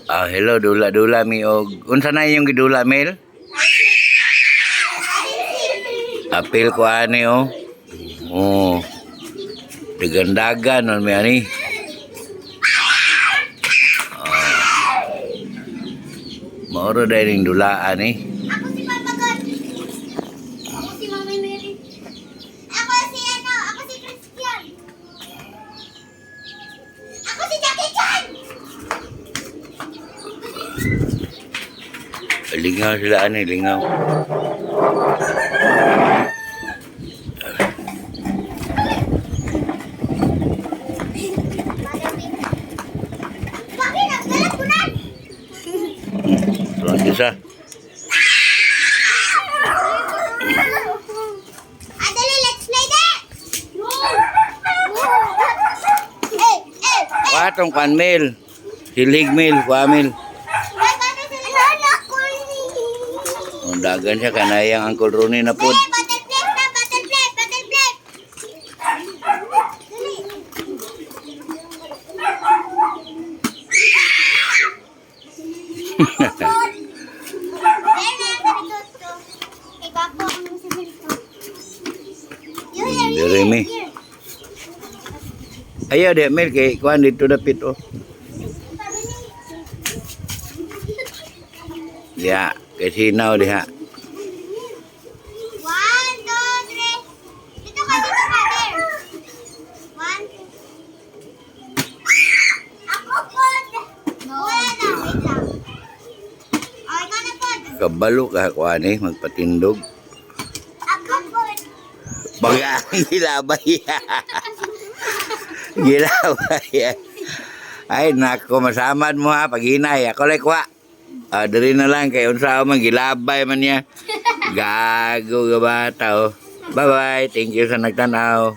Ah, hello, dula-dula mi og unsa na yung gidula Mel? Apil ko ani oh. Oh. Digandagan man mi ani. Mauro dahil yung dulaan eh. Ako si Papa God. Ako si Mami Mary. Ako si ako si Christian. Ako si Jackie Chan. Lingaw sila ani, lingaw. Bakit nagdalag ko na? Tuan isa. Adali, let's play that. Hey. Patong kan Mel. Hilig Mel, Mel. Ang dagan siya kanayang Uncle Ronnie na po. Dirimi. Ayaw deh Mel kay kuan dito dapit oh. Ya, kay sinaw diha. 1, 2, 3. Dito ka, there. 1, 2. Ako po. Wala na, wait lang. Oh, ikaw na po. Kabalo ka kuan eh magpatindog. Ako po. Baga gilabay. Gilabay. Ay nako masamad mo ha paghinay ako like wa. Diri na lang kay unsa man gilabay man niya. Gago ga bata oh. Bye bye. Thank you sa nagtanaw.